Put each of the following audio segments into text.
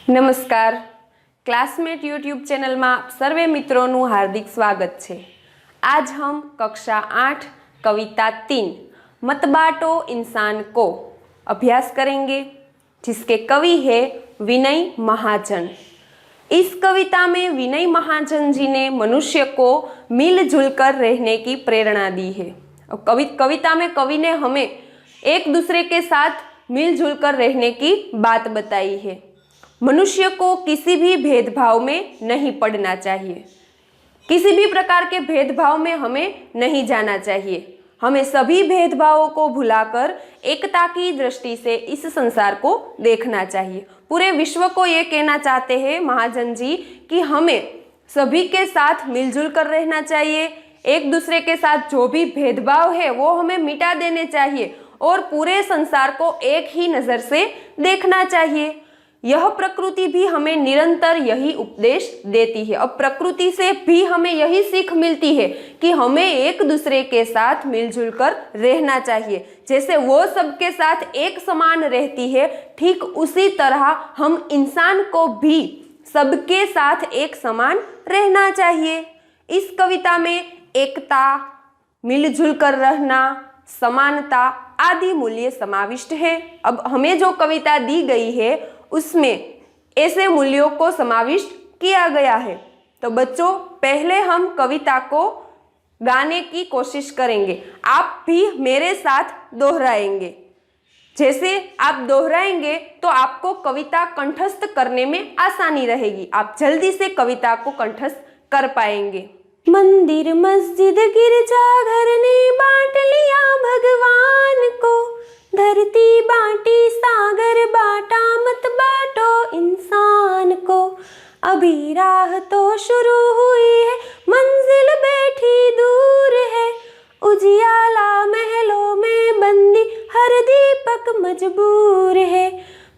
નમસ્કાર, classmate YouTube channel में आप सर्वे मित्रों हार्दिक स्वागत है। आज हम कक्षा 8 कविता 3 मत बांटो इंसान को अभ्यास करेंगे, जिसके कवि है विनय महाजन। इस कविता में विनय महाजन जी ने मनुष्य को मिलजुल कर रहने की प्रेरणा दी है। कविता में कवि ने हमें एक दूसरे के साथ मिलजुल कर रहने की बात बताई है। मनुष्य को किसी भी भेदभाव में नहीं पड़ना चाहिए, किसी भी प्रकार के भेदभाव में हमें नहीं जाना चाहिए। हमें सभी भेदभावों को भुलाकर एकता की दृष्टि से इस संसार को देखना चाहिए। पूरे विश्व को ये कहना चाहते हैं महाजन जी कि हमें सभी के साथ मिलजुल कर रहना चाहिए। एक दूसरे के साथ जो भी भेदभाव है वो हमें मिटा देने चाहिए और पूरे संसार को एक ही नज़र से देखना चाहिए। यह प्रकृति भी हमें निरंतर यही उपदेश देती है। अब प्रकृति से भी हमें यही सीख मिलती है कि हमें एक दूसरे के साथ मिलजुल कर रहना चाहिए। जैसे वो सबके साथ एक समान रहती है, ठीक उसी तरह हम इंसान को भी सबके साथ एक समान रहना चाहिए। इस कविता में एकता, मिलजुल कर रहना, समानता आदि मूल्य समाविष्ट है। अब हमें जो कविता दी गई है उसमें ऐसे मूल्यों को समाविष्ट किया गया है। तो बच्चों, पहले हम कविता को गाने की कोशिश करेंगे। आप भी मेरे साथ दोहराएंगे। जैसे आप दोहराएंगे तो आपको कविता कंठस्थ करने में आसानी रहेगी, आप जल्दी से कविता को कंठस्थ कर पाएंगे। मंदिर मस्जिद गिरजा घर ने बांट लिया भगवान को, धरती बांटी सागर बांटा मत बांटो इंसान को। अभी राह तो शुरू हुई है, मंजिल बैठी दूर है, उजियाला महलों में बंदी हर दीपक मजबूर है।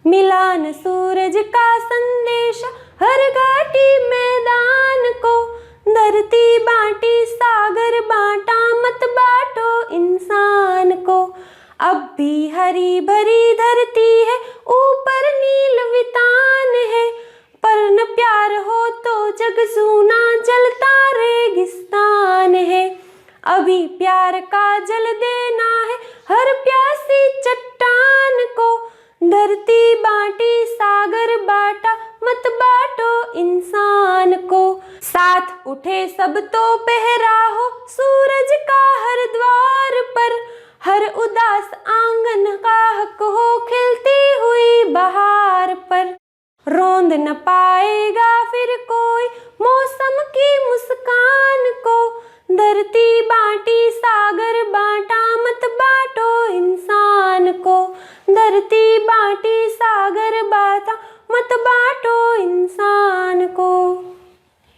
मिला न सूरज का संदेश हर घाटी मैदान को, धरती बांटी सागर बांटा मत बांटो इंसान को। अब भी हरी भरी धरती है, ऊपर नील वितान है, पर न प्यार हो तो जग सूना जलता रेगिस्तान है। अभी प्यार का जल देना है हर प्यासी चट्टान को, धरती बांटी सागर बांटा मत बांटो इंसान को। साथ उठे सब तो पहरा हो सूरज का हर द्वार पर, हर उदास आंगन का हक हो खिलती हुई बहार पर। रोंद न पाएगा फिर कोई मौसम की मुस्कान को, धरती बांटी सागर बांटा मत बांटो इंसान को, धरती बांटी सागर बांटा मत बांटो इंसान को।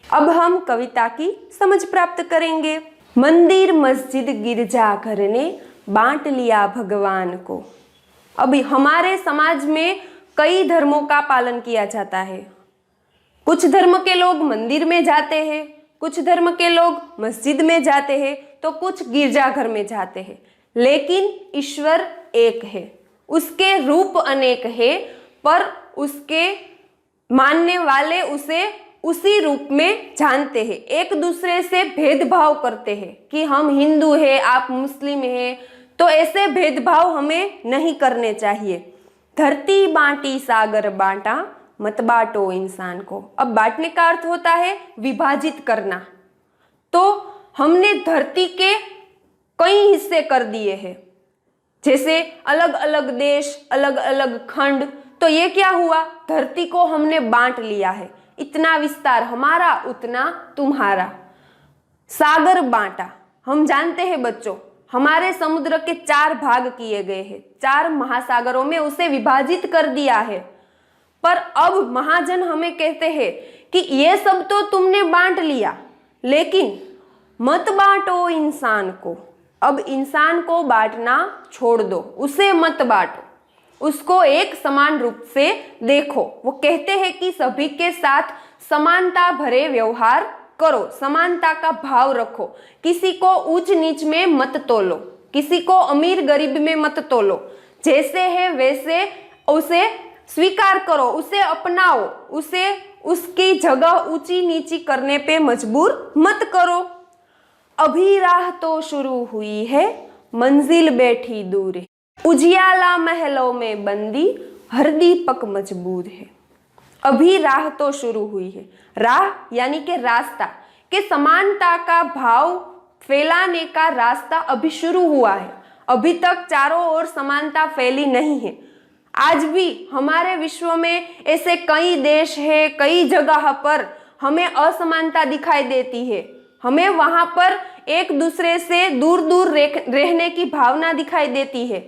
अब हम कविता की समझ प्राप्त करेंगे। मंदिर मस्जिद गिरजा घर ने बांट लिया भगवान को। अभी हमारे समाज में कई धर्मों का पालन किया जाता है। कुछ धर्म के लोग मंदिर में जाते हैं, कुछ धर्म के लोग मस्जिद में जाते हैं, तो कुछ गिरजाघर में जाते हैं। लेकिन ईश्वर एक है, उसके रूप अनेक है, पर उसके मानने वाले उसे उसी रूप में जानते हैं। एक दूसरे से भेदभाव करते हैं कि हम हिंदू हैं, आप मुस्लिम हैं, तो ऐसे भेदभाव हमें नहीं करने चाहिए। धरती बांटी सागर बांटा मत बांटो इंसान को। अब बांटने का अर्थ होता है विभाजित करना। तो हमने धरती के कई हिस्से कर दिए हैं, जैसे अलग अलग देश, अलग अलग खंड। तो ये क्या हुआ, धरती को हमने बांट लिया है। इतना विस्तार हमारा, उतना तुम्हारा। सागर बांटा, हम जानते हैं बच्चों, हमारे समुद्र के 4 भाग किए गए हैं, 4 महासागरों में उसे विभाजित कर दिया है। पर अब महाजन हमें कहते हैं कि ये सब तो तुमने बांट लिया, लेकिन मत बांटो इंसान को। अब इंसान को बांटना छोड़ दो, उसे मत बांटो, उसको एक समान रूप से देखो। वो कहते हैं कि सभी के साथ समानता भरे व्यवहार करो, समानता का भाव रखो, किसी को ऊंच नीच में मत तोलो, किसी को अमीर गरीब में मत तोलो। जैसे है वैसे उसे स्वीकार करो, उसे अपनाओ, उसे उसकी जगह ऊंची नीची करने पे मजबूर मत करो। अभी राह तो शुरू हुई है, मंजिल बैठी दूर है, उजियाला महलों में बंदी, हर दीपक मजबूर है। अभी राह तो शुरू हुई है, राह यानी कि रास्ता, कि समानता का भाव फैलाने का रास्ता अभी शुरू हुआ है। अभी तक चारों ओर समानता फैली नहीं है। आज भी हमारे विश्व में ऐसे कई देश है, कई जगह पर हमें असमानता दिखाई देती है। हमें वहां पर एक दूसरे से दूर दूर रहने की भावना दिखाई देती है।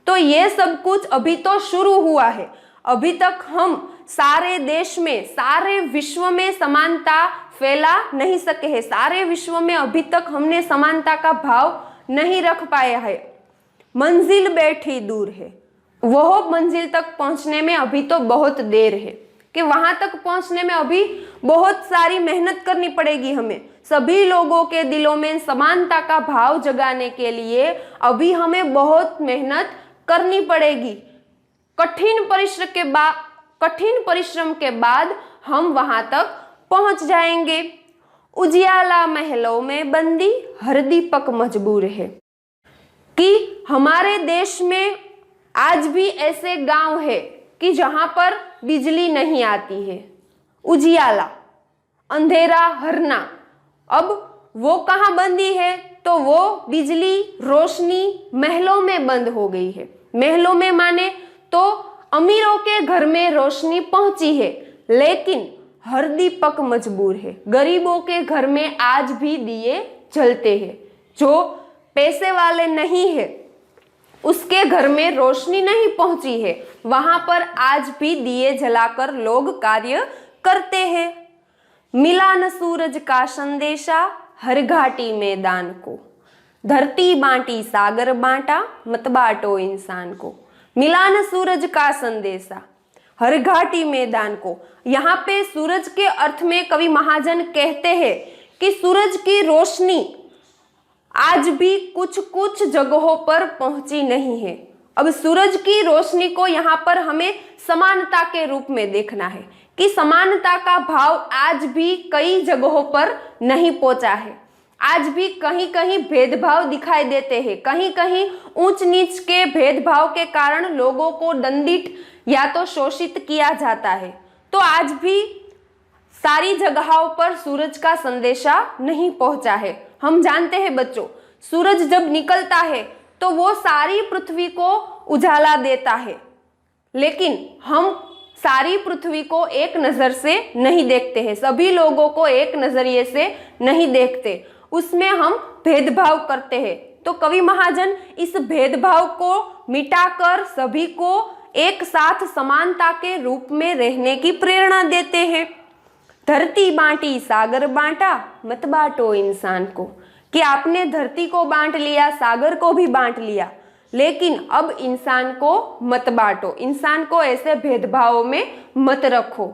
तो ये सब कुछ अभी तो शुरू हुआ है। अभी तक हम सारे देश में, सारे विश्व में समानता फैला नहीं सके हैं। सारे विश्व में अभी तक हमने समानता का भाव नहीं रख पाया है। मंजिल बैठी दूर है, वह मंजिल तक पहुंचने में अभी तो बहुत देर है, कि वहां तक पहुंचने में अभी बहुत सारी मेहनत करनी पड़ेगी हमें। सभी लोगों के दिलों में समानता का भाव जगाने के लिए अभी हमें बहुत मेहनत करनी पड़ेगी। कठिन परिश्रम के बाद हम वहां तक पहुंच जाएंगे। उजियाला महलों में बंदी, हर दीपक मजबूर है। कि हमारे देश में आज भी ऐसे गांव है कि जहां पर बिजली नहीं आती है। उजियाला, अंधेरा, हरना। अब वो कहाँ बंदी है? तो वो बिजली, रोशनी महलों में बंद हो गई है। महलों में माने तो अमीरों के घर में रोशनी पहुंची है, लेकिन हर दीपक मजबूर है। गरीबों के घर में आज भी दिए जलते हैं। जो पैसे वाले नहीं है, उसके घर में रोशनी नहीं पहुंची है, वहां पर आज भी दिए जलाकर लोग कार्य करते हैं। मिला न सूरज का संदेशा, हर घाटी मैदान को, धरती बांटी सागर बांटा, मत बांटो इंसान को। मिला न सूरज का संदेशा, हर घाटी मैदान को। यहाँ पे सूरज के अर्थ में कवि महाजन कहते हैं कि सूरज की रोशनी आज भी कुछ कुछ जगहों पर पहुंची नहीं है। अब सूरज की रोशनी को यहाँ पर हमें समानता के रूप में देखना है, कि समानता का भाव आज भी कई जगहों पर नहीं पहुंचा है। आज भी कहीं कहीं भेदभाव दिखाई देते हैं। कहीं कहीं ऊंच नीच के भेदभाव के कारण लोगों को दंडित या तो शोषित किया जाता है। तो आज भी सारी जगहों पर सूरज का संदेशा नहीं पहुंचा है। हम जानते हैं बच्चों, सूरज जब निकलता है तो वो सारी पृथ्वी को उजाला देता है, लेकिन हम सारी पृथ्वी को एक नजर से नहीं देखते हैं। सभी लोगों को एक नजरिए से नहीं देखते, उसमें हम भेदभाव करते हैं। तो कवि महाजन इस भेदभाव को मिटाकर सभी को एक साथ समानता के रूप में रहने की प्रेरणा देते हैं। धरती बांटी सागर बांटा, मत बांटो इंसान को। कि आपने धरती को बांट लिया, सागर को भी बांट लिया, लेकिन अब इंसान को मत बांटो, इंसान को ऐसे भेदभाव में मत रखो।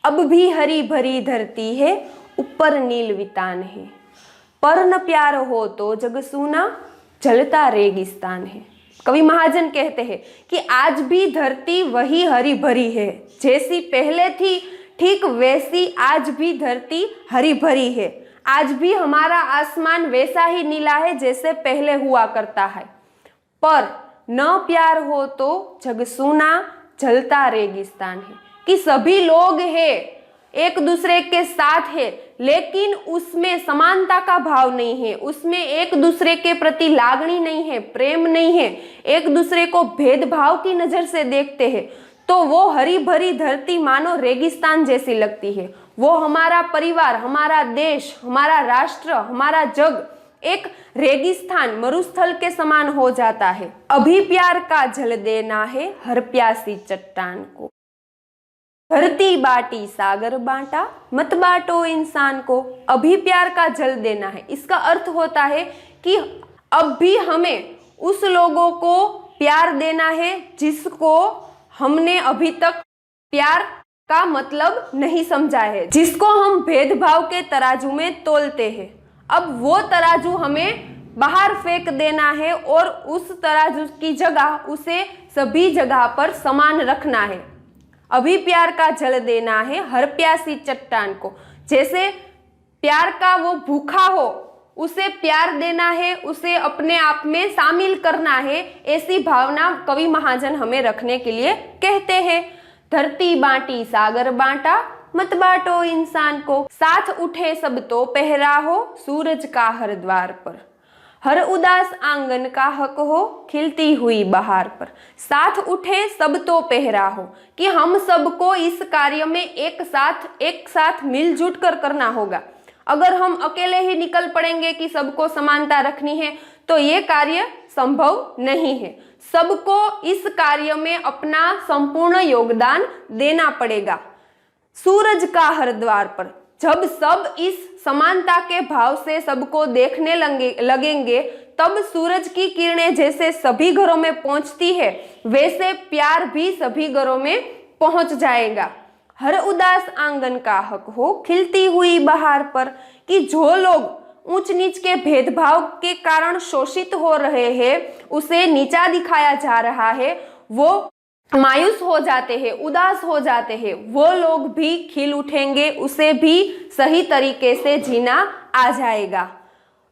अब भी हरी भरी धरती है, ऊपर नील वितान है, पर न प्यार हो तो जग सूना, जलता रेगिस्तान है। कवि महाजन कहते हैं कि आज भी धरती वही हरी भरी है, जैसी पहले थी ठीक वैसी आज भी धरती हरी भरी है। आज भी हमारा आसमान वैसा ही नीला है जैसे पहले हुआ करता है, पर न प्यार हो तो जग सूना, जलता रेगिस्तान है। कि सभी लोग हैं, एक दूसरे के साथ है, लेकिन उसमें समानता का भाव नहीं है, उसमें एक दूसरे के प्रति लागणी नहीं है, प्रेम नहीं है, एक दूसरे को भेदभाव की नजर से देखते हैं, तो वो हरी भरी धरती मानो रेगिस्तान जैसी लगती है। वो हमारा परिवार, हमारा देश, हमारा राष्ट्र, हमारा जग एक रेगिस्तान, मरुस्थल के समान हो जाता है। अभी प्यार का जल देना है हर प्यासी चट्टान को, धरती बांटी सागर बांटा, मत बांटो इंसान को। अभी प्यार का जल देना है, इसका अर्थ होता है कि अब भी हमें उस लोगों को प्यार देना है जिसको हमने अभी तक प्यार का मतलब नहीं समझा है, जिसको हम भेदभाव के तराजू में तोलते हैं। अब वो तराजू हमें बाहर फेंक देना है और उस तराजू की जगह उसे सभी जगह पर समान रखना है। अभी प्यार का जल देना है हर प्यासी चट्टान को। जैसे प्यार का वो भूखा हो, उसे प्यार देना है, उसे अपने आप में शामिल करना है, ऐसी भावना कवि महाजन हमें रखने के लिए कहते हैं। धरती बांटी सागर बांटा, मत बांटो इंसान को। साथ उठे सब तो पहरा हो, सूरज का हर द्वार पर। हर उदास आंगन का हक हो, खिलती हुई बहार पर। साथ उठे सब तो पहरा हो, कि हम सबको इस कार्य में एक साथ मिलजुट कर करना होगा। अगर हम अकेले ही निकल पड़ेंगे कि सबको समानता रखनी है, तो ये कार्य संभव नहीं है। सबको इस कार्य में अपना संपूर्ण योगदान देना पड़ेगा। सूरज का हर द्वार पर, जब सब इस समानता के भाव से सबको देखने लगेंगे, तब सूरज की किरणें जैसे सभी घरों में पहुंचती है, वैसे प्यार भी सभी घरों में पहुंच जाएगा। हर उदास आंगन का हक हो, खिलती हुई बहार पर, कि जो लोग ऊंच नीच के भेदभाव के कारण शोषित हो रहे हैं, उसे नीचा दिखाया जा रहा है, वो मायूस हो जाते हैं, उदास हो जाते हैं, वो लोग भी खिल उठेंगे, उसे भी सही तरीके से जीना आ जाएगा।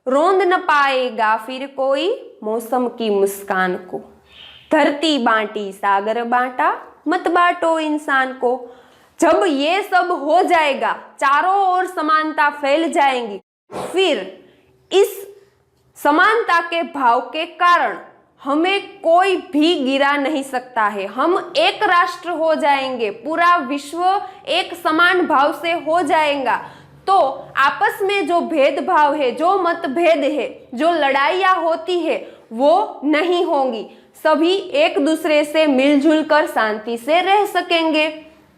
रोंद न पाएगा फिर कोई मौसम की मुस्कान को। धरती बांटी सागर बांटा, मत बांटो इंसान को। जब ये सब हो जाएगा, चारों ओर समानता फैल जाएंगी, फिर इस समानता के भाव के कारण हमें कोई भी गिरा नहीं सकता है। हम एक राष्ट्र हो जाएंगे, पूरा विश्व एक समान भाव से हो जाएगा। तो आपस में जो भेदभाव है, जो मतभेद है, जो लड़ाइयाँ होती है, वो नहीं होंगी। सभी एक दूसरे से मिलजुल कर शांति से रह सकेंगे।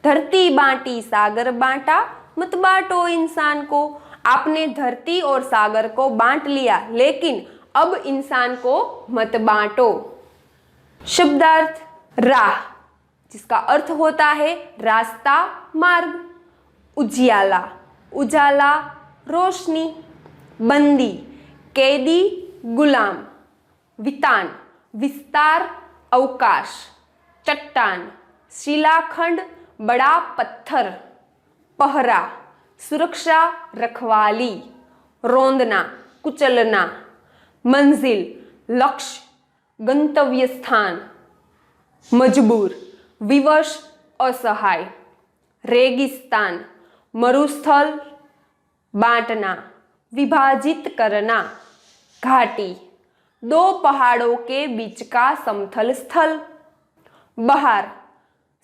धरती बांटी सागर बांटा, मत बांटो इंसान को। आपने धरती और सागर को बांट लिया, लेकिन अब इंसान को मत बांटो। शब्दार्थ राह, जिसका अर्थ होता है रास्ता, मार्ग। उजियाला, उजाला, रोशनी। बंदी, कैदी, गुलाम। वितान, विस्तार, अवकाश। चट्टान, शिलाखंड, बड़ा पत्थर। पहरा, सुरक्षा, रखवाली। रोंदना, कुचलना। मंजिल, लक्ष्य, गंतव्य स्थान। मजबूर, विवश, असहाय। रेगिस्तान, मरुस्थल, बांटना, विभाजित करना। घाटी, दो पहाड़ों के बीच का समतल स्थल। बहार,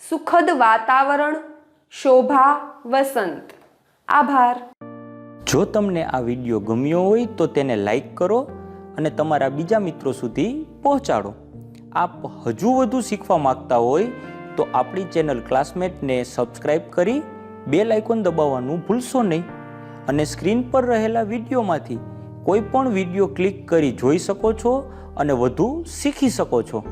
सुखद वातावरण, शोभा, वसंत। आभार। જો તમને આ વિડીયો ગમ્યો હોય તો તેને લાઈક કરો અને તમારા બીજા મિત્રો સુધી પહોંચાડો. આપ હજુ વધુ શીખવા માંગતા હોય તો આપણી ચેનલ ક્લાસમેટને સબસ્ક્રાઈબ કરી બેલ આઇકોન દબાવવાનું ભૂલશો નહીં અને સ્ક્રીન પર રહેલા વિડીયોમાંથી કોઈ પણ વિડીયો ક્લિક કરી જોઈ શકો છો અને વધુ શીખી શકો છો.